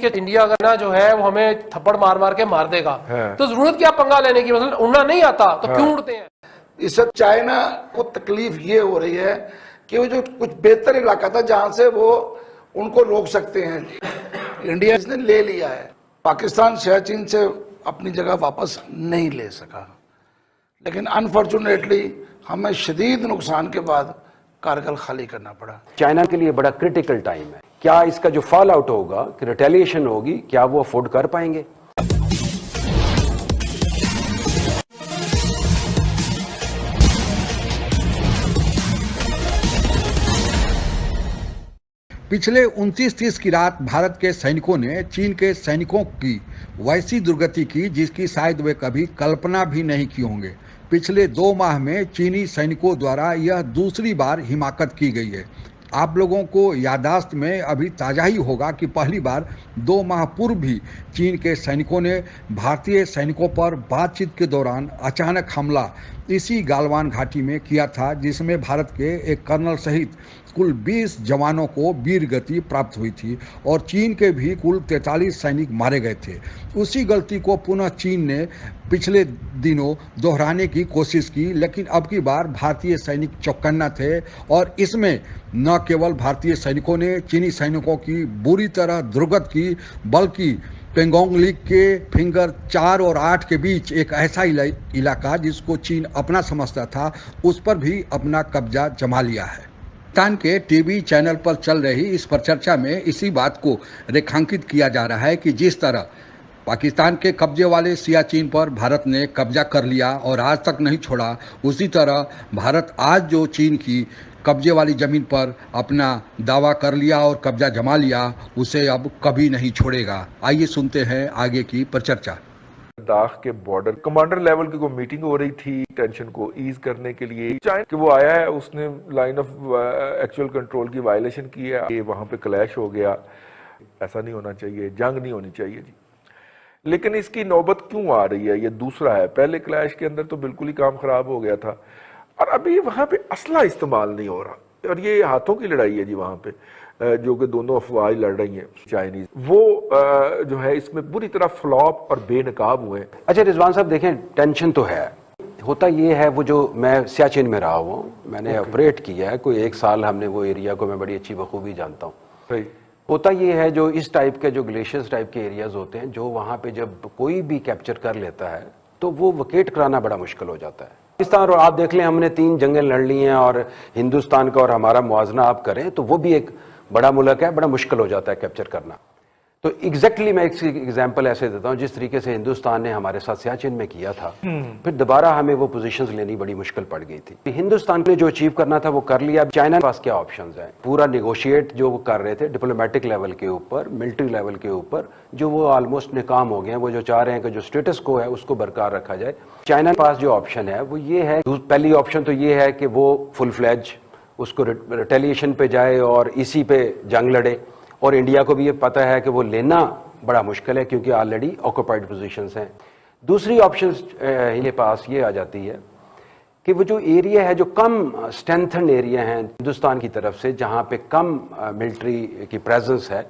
कि इंडिया अगर ना जो है वो हमें थप्पड़ मार मार के मार देगा, तो जरूरत क्या पंगा लेने की, मतलब उड़ना नहीं आता तो क्यों उड़ते हैं। इससे चाइना को तकलीफ ये हो रही है कि वो जो कुछ बेहतर इलाका था जहां से वो उनको रोक सकते हैं, इंडिया इसने ले लिया है। पाकिस्तान सियाचिन से अपनी जगह वापस नहीं ले सका, लेकिन अनफॉर्चुनेटली हमें शदीद नुकसान के बाद कारगिल खाली करना पड़ा। चाइना के लिए बड़ा क्रिटिकल टाइम है। क्या इसका जो फॉल आउट होगा, कि रिटेलिएशन होगी, क्या वो अफोर्ड कर पाएंगे। पिछले 29-30 की रात भारत के सैनिकों ने चीन के सैनिकों की वैसी दुर्गति की जिसकी शायद वे कभी कल्पना भी नहीं की होंगे। पिछले 2 माह में चीनी सैनिकों द्वारा यह दूसरी बार हिमाकत की गई है। आप लोगों को यादाश्त में अभी ताज़ा ही होगा कि पहली बार 2 माह पूर्व भी चीन के सैनिकों ने भारतीय सैनिकों पर बातचीत के दौरान अचानक हमला इसी गालवान घाटी में किया था, जिसमें भारत के एक कर्नल सहित कुल 20 जवानों को वीर गति प्राप्त हुई थी और चीन के भी कुल 43 सैनिक मारे गए थे। उसी गलती को पुनः चीन ने पिछले दिनों दोहराने की कोशिश की, लेकिन अब की बार भारतीय सैनिक चौकन्ना थे और इसमें न केवल भारतीय सैनिकों ने चीनी सैनिकों की बुरी तरह दुर्गत की, बल्कि पेंगोंग लीग के फिंगर 4 और 8 के बीच एक ऐसा इलाका जिसको चीन अपना समझता था, उस पर भी अपना कब्जा जमा लिया है। पाकिस्तान के टीवी चैनल पर चल रही इस पर चर्चा में इसी बात को रेखांकित किया जा रहा है कि जिस तरह पाकिस्तान के कब्जे वाले सियाचिन पर भारत ने कब्जा कर लिया और आज तक नहीं छोड़ा, उसी तरह भारत आज जो चीन की कब्जे वाली जमीन पर अपना दावा कर लिया और कब्जा जमा लिया, उसे अब कभी नहीं छोड़ेगा। आइए सुनते हैं आगे की परिचर्चा। लद्दाख के बॉर्डर कमांडर लेवल की कोई मीटिंग हो रही थी टेंशन को ईज करने के लिए। चाइना कि वो आया है, उसने लाइन ऑफ एक्चुअल कंट्रोल की वायलेशन की है, ये वहां पे क्लैश हो गया। ऐसा नहीं होना चाहिए, जंग नहीं होनी चाहिए जी। लेकिन इसकी नौबत क्यों आ रही है, ये दूसरा है। पहले क्लैश के अंदर तो बिल्कुल ही काम खराब हो गया था और अभी वहां पे असला इस्तेमाल नहीं हो रहा और ये हाथों की लड़ाई है जी। वहां पे जो कि दोनों अफवाज लड़ रही हैं चाइनीज, वो जो है इसमें बुरी तरह फ्लॉप और बेनकाब हुए। अच्छा रिजवान साहब देखें, टेंशन तो है, होता ये है, वो जो मैं सियाचिन में रहा हुआ हूँ, मैंने ऑपरेट किया है, कोई 1 साल हमने वो एरिया को मैं बड़ी अच्छी बखूबी जानता हूँ। होता ये है, जो इस टाइप के जो ग्लेशियर्स टाइप के एरियाज होते हैं, जो वहाँ पे जब कोई भी कैप्चर कर लेता है तो वो वकेट कराना बड़ा मुश्किल हो जाता है। पाकिस्तान और आप देख लें, हमने 3 जंगें लड़ ली हैं और हिंदुस्तान का और हमारा मुआवजना आप करें तो वो भी एक बड़ा मुल्क है, बड़ा मुश्किल हो जाता है कैप्चर करना। तो एग्जैक्टली मैं एक एग्जांपल ऐसे देता हूं, जिस तरीके से हिंदुस्तान ने हमारे साथ सियाचिन में किया था, फिर दोबारा हमें वो पोजीशंस लेनी बड़ी मुश्किल पड़ गई थी। हिंदुस्तान ने जो अचीव करना था वो कर लिया। चाइना के पास क्या ऑप्शंस हैं, पूरा निगोशिएट जो वो कर रहे थे डिप्लोमेटिक लेवल के ऊपर, मिलिट्री लेवल के ऊपर, जो वो ऑलमोस्ट नाकाम हो गए हैं। वो जो चाह रहे हैं कि जो स्टेटस को है उसको बरकरार रखा जाए। चाइना के पास जो ऑप्शन है वो ये है, पहली ऑप्शन तो ये है कि वो फुल फ्लैज उसको रिटेलिएशन पे जाए और इसी पे जंग लड़े, और इंडिया को भी ये पता है कि वो लेना बड़ा मुश्किल है क्योंकि ऑलरेडी ऑक्युपाइड पोजीशंस हैं। दूसरी ऑप्शन इनके पास ये आ जाती है कि वो जो एरिया है, जो कम स्ट्रेंथन एरिया हैं हिंदुस्तान की तरफ से, जहाँ पे कम मिलिट्री की प्रेजेंस है,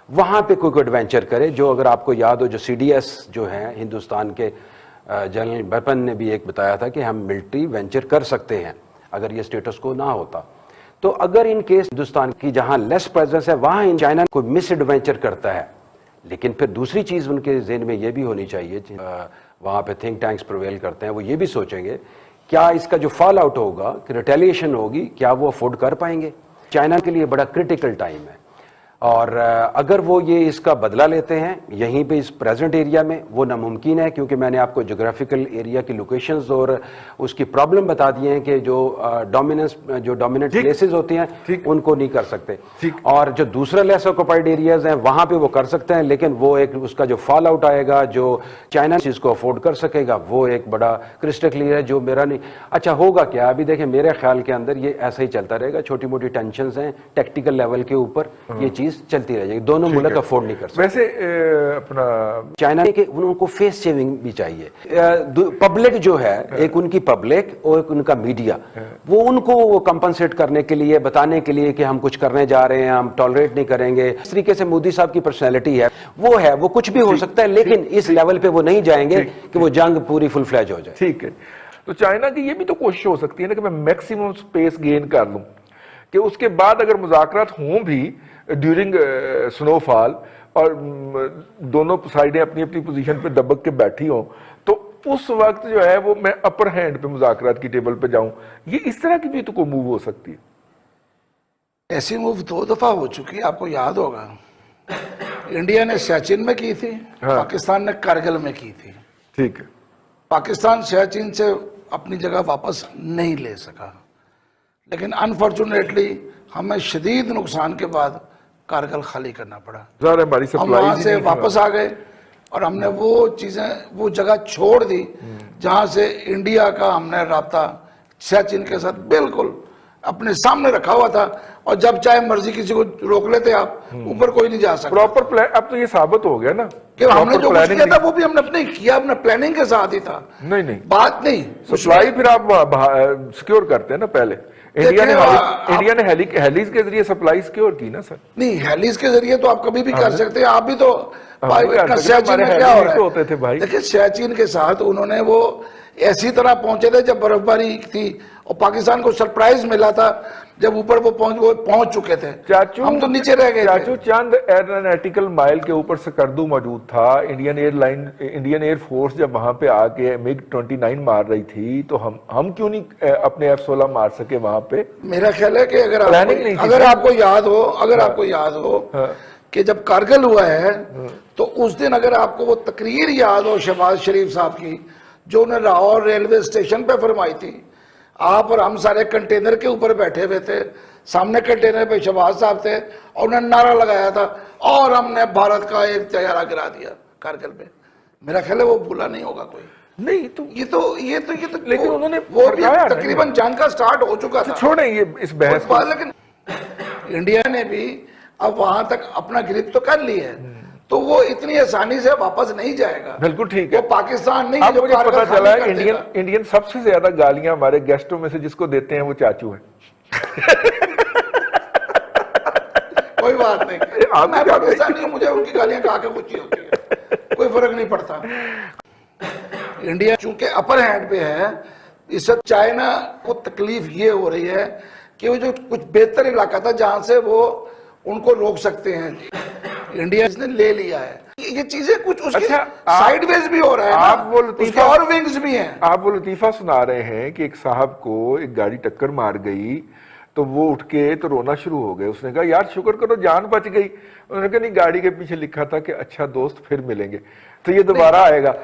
वहाँ पे कोई एडवेंचर करे। जो अगर आपको याद हो, जो CDS जो है हिंदुस्तान के जनरल बिपिन ने भी एक बताया था कि हम मिलिट्री वेंचर कर सकते हैं अगर ये स्टेटस को ना होता। तो अगर इन केस हिंदुस्तान की जहां लेस प्रेजेंस है वहां इन चाइना कोई मिस एडवेंचर करता है, लेकिन फिर दूसरी चीज उनके ज़हन में ये भी होनी चाहिए, वहां पे थिंक टैंक्स प्रिवेल करते हैं, वो ये भी सोचेंगे क्या इसका जो फॉल आउट होगा, कि रिटेलिएशन होगी, क्या वो अफोर्ड कर पाएंगे। चाइना के लिए बड़ा क्रिटिकल टाइम है और अगर वो ये इसका बदला लेते हैं यहीं पे इस प्रेजेंट एरिया में, वो नामुमकिन है क्योंकि मैंने आपको जोग्राफिकल एरिया की लोकेशंस और उसकी प्रॉब्लम बता दिए हैं कि जो डोमिनेंट प्लेसेस होती हैं उनको नहीं कर सकते, और जो दूसरा लेस ऑक्युपाइड एरियाज हैं वहां पे वो कर सकते हैं, लेकिन वो एक उसका जो फॉल आउट आएगा, जो चाइना इसको अफोर्ड कर सकेगा, वो एक बड़ा क्रिस्टल क्लियर है, जो मेरा नहीं। अच्छा होगा क्या, अभी देखें मेरे ख्याल के अंदर ये ऐसा ही चलता रहेगा, छोटी मोटी टेंशन हैं टैक्टिकल लेवल के ऊपर, ये चीज चीज चलती रह जाएगी, दोनों मुल्क अफोर्ड नहीं कर सकते। वैसे अपना चाइना के उनको फेस सेविंग भी चाहिए, पब्लिक जो है, एक उनकी पब्लिक और एक उनका मीडिया, वो उनको कंपनसेट करने के लिए, बताने के लिए कि हम कुछ करने जा रहे हैं, हम टॉलरेट नहीं करेंगे। इस तरीके से मोदी साहब की पर्सनैलिटी है, वो कुछ भी हो सकता है, लेकिन इस लेवल पे वो नहीं जाएंगे कि वो जंग पूरी फुल फ्लैज हो जाए। ठीक है, तो चाइना की ये भी तो कोशिश हो सकती है ना कि मैं मैक्सिमम स्पेस गेन कर लूं, कि उसके बाद अगर मुज़ाकरात हों भी ड्यूरिंग स्नोफॉल और दोनों साइडें अपनी अपनी पोजीशन पे दबक के बैठी हों, तो उस वक्त जो है वो मैं अपर हैंड पे मुज़ाकरात की टेबल पे जाऊं। ये इस तरह की भी तो कोई मूव हो सकती है। ऐसी मूव 2 दफा हो चुकी है, आपको याद होगा। इंडिया ने सियाचिन में की थी, पाकिस्तान ने कारगिल में की थी। ठीक है, पाकिस्तान सियाचिन से अपनी जगह वापस नहीं ले सका, लेकिन अनफॉर्चुनेटली हमें शदीद नुकसान के बाद कारगिल खाली करना पड़ा। हमारी हम वहां से वापस आ गए और हमने वो चीजें, वो जगह छोड़ दी जहां से इंडिया का हमने राब्ता सियाचिन के साथ बिल्कुल अपने सामने रखा हुआ था, और जब चाहे मर्जी किसी को रोक लेते आप, ऊपर कोई नहीं जा सकता। प्रॉपर प्लान अब तो ये साबित हो गया ना कि हमने जो कुछ किया था वो भी हमने अपने किया, अपने प्लानिंग के साथ ही था। नहीं बात नहीं, सप्लाई फिर आप सिक्योर करते हैं ना। पहले इंडिया ने हेलीज के जरिए सप्लाई सिक्योर की ना सर। नहीं, हेलीज के जरिए तो आप कभी भी कर सकते हैं। आप भी तो सियाचिन में क्या हो रहा है होते थे भाई। देखिए, सियाचिन के साथ उन्होंने वो ऐसी तरह पहुंचे थे जब बर्फबारी थी, और पाकिस्तान को सरप्राइज मिला था जब ऊपर वो पहुंच चुके थे। चाचू, हम तो नीचे रह गए चाचू, चंद एरोनॉटिकल माइल के ऊपर स्कर्दू मौजूद था। इंडियन एयरफोर्स जब वहां पे आके MiG-29 मार रही थी, तो हम क्यों नहीं अपने F-16 मार सके वहां पे? मेरा ख्याल है कि अगर आपको याद हो कि जब कारगिल हुआ है, तो उस दिन अगर आपको वो तकरीर याद हो शहबाज शरीफ साहब की, जो उन्हें लाहौर रेलवे स्टेशन पे फरमाई थी, आप और हम सारे कंटेनर के ऊपर बैठे हुए थे, सामने कंटेनर पे शहबाज साहब थे, और उन्होंने नारा लगाया था, और हमने भारत का एक तैयारा गिरा दिया कारगिल में। मेरा ख्याल है वो भूला नहीं होगा कोई। नहीं तो ये तो लेकिन उन्होंने वो भी तकरीबन जंग का स्टार्ट हो चुका था। छोड़ें ये इस बहस को। लेकिन इंडिया ने भी अब वहां तक अपना ग्रिप तो कर ली है, तो वो इतनी आसानी से वापस नहीं जाएगा। बिल्कुल ठीक है, वो पाकिस्तान नहीं। अब मुझे पता चला है इंडियन सबसे ज्यादा गालियां हमारे गेस्टों में से जिसको देते हैं वो चाचू है। कोई बात नहीं, मैं पाकिस्तानी हूं, मुझे उनकी गालियां कहा के कुछ होती है, कोई फर्क नहीं पड़ता। इंडिया चूंकि अपर हैंड पे है, इस वक्त चाइना को तकलीफ ये हो रही है कि वो जो कुछ बेहतर इलाका था जहां से वो उनको रोक सकते हैं, इंडिया ने ले लिया है। ये चीजें कुछ उसके साइडवेज भी हो रहा है। आप वो लतीफा और विंग्स भी हैं। आप वो लतीफा सुना रहे हैं कि एक साहब को एक गाड़ी टक्कर मार गई, तो वो उठ के तो रोना शुरू हो गए। उसने कहा यार शुक्र करो जान बच गई। उन्होंने कहा नहीं, गाड़ी के पीछे लिखा था कि अच्छा दोस्त फिर मिलेंगे, तो ये दोबारा आएगा।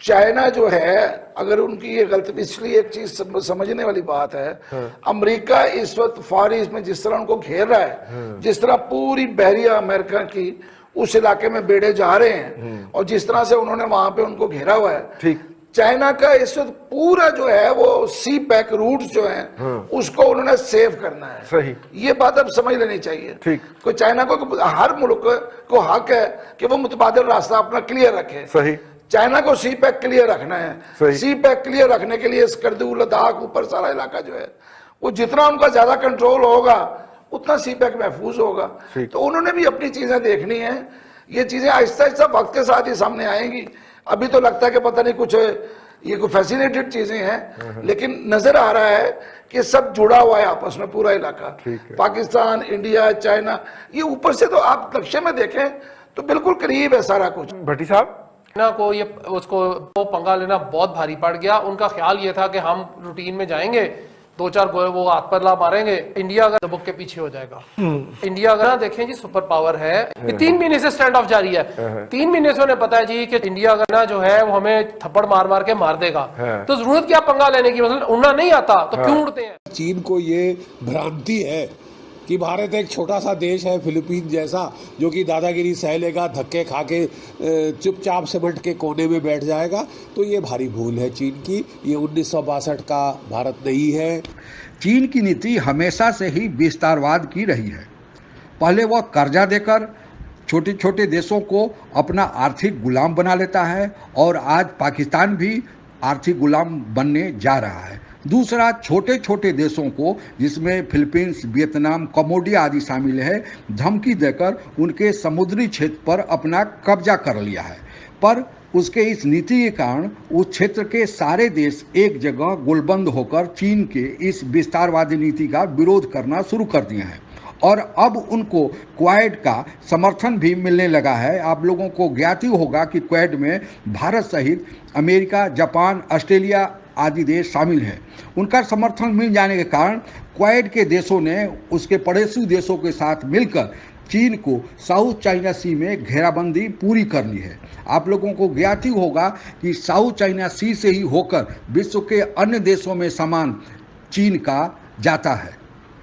चाइना जो है, अगर उनकी ये गलती, इसलिए एक चीज समझने वाली बात है, अमेरिका इस वक्त फार ईस्ट में जिस तरह उनको घेर रहा है, जिस तरह पूरी बहरिया अमेरिका की उस इलाके में बेड़े जा रहे हैं, और जिस तरह से उन्होंने वहां पे उनको घेरा हुआ है, ठीक, चाइना का इस वक्त पूरा जो है वो सी पैक रूट जो है उसको उन्होंने सेव करना है। सही, ये बात अब समझ लेनी चाहिए। ठीक, कोई चाइना को, हर मुल्क को हक है कि वो मुतबादिल रास्ता अपना क्लियर रखे। सही, चाइना को सी पैक क्लियर रखना है। सी पैक क्लियर रखने के लिए स्कर्दू, लद्दाख, ऊपर सारा इलाका जो है, वो जितना उनका ज्यादा कंट्रोल होगा उतना सी पैक महफूज होगा। तो उन्होंने भी अपनी चीजें देखनी है। ये चीजें आहिस्ता आहिस्ता वक्त के साथ ही सामने आएंगी। अभी तो लगता है कि पता नहीं कुछ ये कोई फैसिनेटेड चीजें हैं, लेकिन नजर आ रहा है कि सब जुड़ा हुआ है आपस में, पूरा इलाका, पाकिस्तान, इंडिया, चाइना, ये ऊपर से तो आप नक्शे में देखें तो बिल्कुल करीब है सारा कुछ। भट्टी साहब को ये उसको वो पंगा लेना बहुत भारी पड़ गया। उनका ख्याल ये था कि हम रूटीन में जाएंगे, 2-4 गोले वो हाथ पर ला मारेंगे, इंडिया अगर दबक के पीछे हो जाएगा। इंडिया अगर देखें जी सुपर पावर है, 3 महीने से स्टैंड ऑफ जारी है। 3 महीने से उन्हें पता है जी कि इंडिया अगर ना जो है वो हमें थप्पड़ मार मार के मार देगा, तो जरूरत क्या पंगा लेने की, मतलब उड़ना नहीं आता तो क्यों उड़ते हैं। चीन को ये भ्रांति है कि भारत एक छोटा सा देश है फिलीपीन जैसा, जो कि दादागिरी सह लेगा, धक्के खा के चुपचाप सिमट के कोने में बैठ जाएगा। तो ये भारी भूल है चीन की। ये 1962 का भारत नहीं है। चीन की नीति हमेशा से ही विस्तारवाद की रही है। पहले वह कर्जा देकर छोटे छोटे देशों को अपना आर्थिक गुलाम बना लेता है और आज पाकिस्तान भी आर्थिक गुलाम बनने जा रहा है। दूसरा, छोटे छोटे देशों को जिसमें फिलीपींस, वियतनाम, कम्बोडिया आदि शामिल है, धमकी देकर उनके समुद्री क्षेत्र पर अपना कब्जा कर लिया है। पर उसके इस नीति के कारण उस क्षेत्र के सारे देश एक जगह गोलबंद होकर चीन के इस विस्तारवादी नीति का विरोध करना शुरू कर दिए हैं और अब उनको क्वाड का समर्थन भी मिलने लगा है। आप लोगों को ज्ञात ही होगा कि क्वाड में भारत सहित अमेरिका, जापान, ऑस्ट्रेलिया आदि देश शामिल हैं। उनका समर्थन मिल जाने के कारण क्वाड के देशों ने उसके पड़ोसी देशों के साथ मिलकर चीन को साउथ चाइना सी में घेराबंदी पूरी कर ली है। आप लोगों को ज्ञात ही होगा कि साउथ चाइना सी से ही होकर विश्व के अन्य देशों में सामान चीन का जाता है।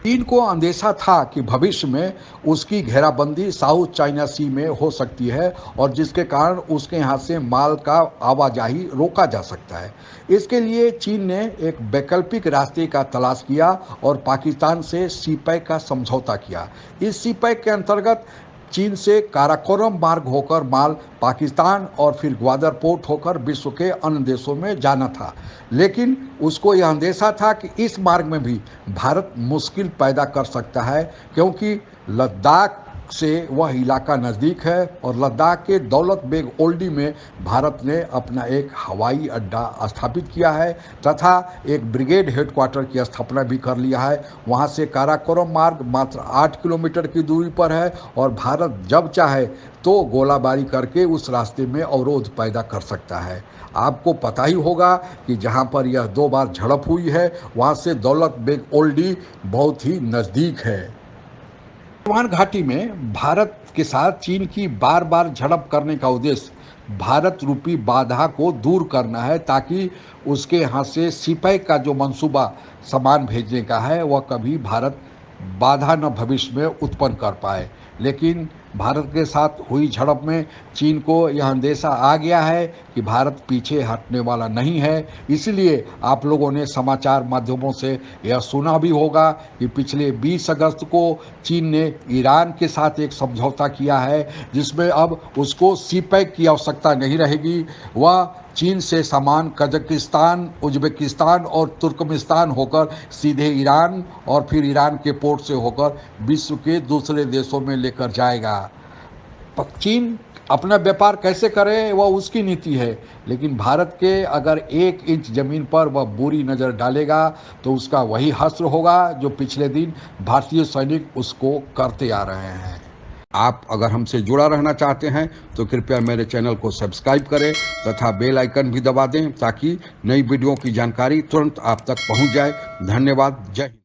चीन को अंदेशा था कि भविष्य में उसकी घेराबंदी साउथ चाइना सी में हो सकती है और जिसके कारण उसके यहाँ से माल का आवाजाही रोका जा सकता है। इसके लिए चीन ने एक वैकल्पिक रास्ते का तलाश किया और पाकिस्तान से सीपैक का समझौता किया। इस सीपैक के अंतर्गत चीन से काराकोरम मार्ग होकर माल पाकिस्तान और फिर ग्वादर पोर्ट होकर विश्व के अन्य देशों में जाना था, लेकिन उसको यह अंदेशा था कि इस मार्ग में भी भारत मुश्किल पैदा कर सकता है, क्योंकि लद्दाख से वह इलाका नज़दीक है और लद्दाख के दौलत बेग ओल्डी में भारत ने अपना एक हवाई अड्डा स्थापित किया है तथा एक ब्रिगेड हेडक्वार्टर की स्थापना भी कर लिया है। वहां से काराकोरम मार्ग मात्र 8 किलोमीटर की दूरी पर है और भारत जब चाहे तो गोलाबारी करके उस रास्ते में अवरोध पैदा कर सकता है। आपको पता ही होगा कि जहां पर यह 2 बार झड़प हुई है वहां से दौलत बेग ओल्डी बहुत ही नज़दीक है। गलवान घाटी में भारत के साथ चीन की बार बार झड़प करने का उद्देश्य भारत रूपी बाधा को दूर करना है, ताकि उसके यहाँ से सीपैक का जो मंसूबा सामान भेजने का है वह कभी भारत बाधा न भविष्य में उत्पन्न कर पाए। लेकिन भारत के साथ हुई झड़प में चीन को यह अंदेशा आ गया है कि भारत पीछे हटने वाला नहीं है। इसलिए आप लोगों ने समाचार माध्यमों से यह सुना भी होगा कि पिछले 20 अगस्त को चीन ने ईरान के साथ एक समझौता किया है, जिसमें अब उसको सीपैक की आवश्यकता नहीं रहेगी। वह चीन से सामान कजाकिस्तान, उज्बेकिस्तान और तुर्कमेनिस्तान होकर सीधे ईरान और फिर ईरान के पोर्ट से होकर विश्व के दूसरे देशों में लेकर जाएगा। चीन अपना व्यापार कैसे करे वह उसकी नीति है, लेकिन भारत के अगर 1 इंच जमीन पर वह बुरी नज़र डालेगा तो उसका वही हश्र होगा जो पिछले दिन भारतीय सैनिक उसको करते आ रहे हैं। आप अगर हमसे जुड़ा रहना चाहते हैं तो कृपया मेरे चैनल को सब्सक्राइब करें तथा बेल आइकन भी दबा दें, ताकि नई वीडियो की जानकारी तुरंत आप तक पहुंच जाए। धन्यवाद। जय हिंद।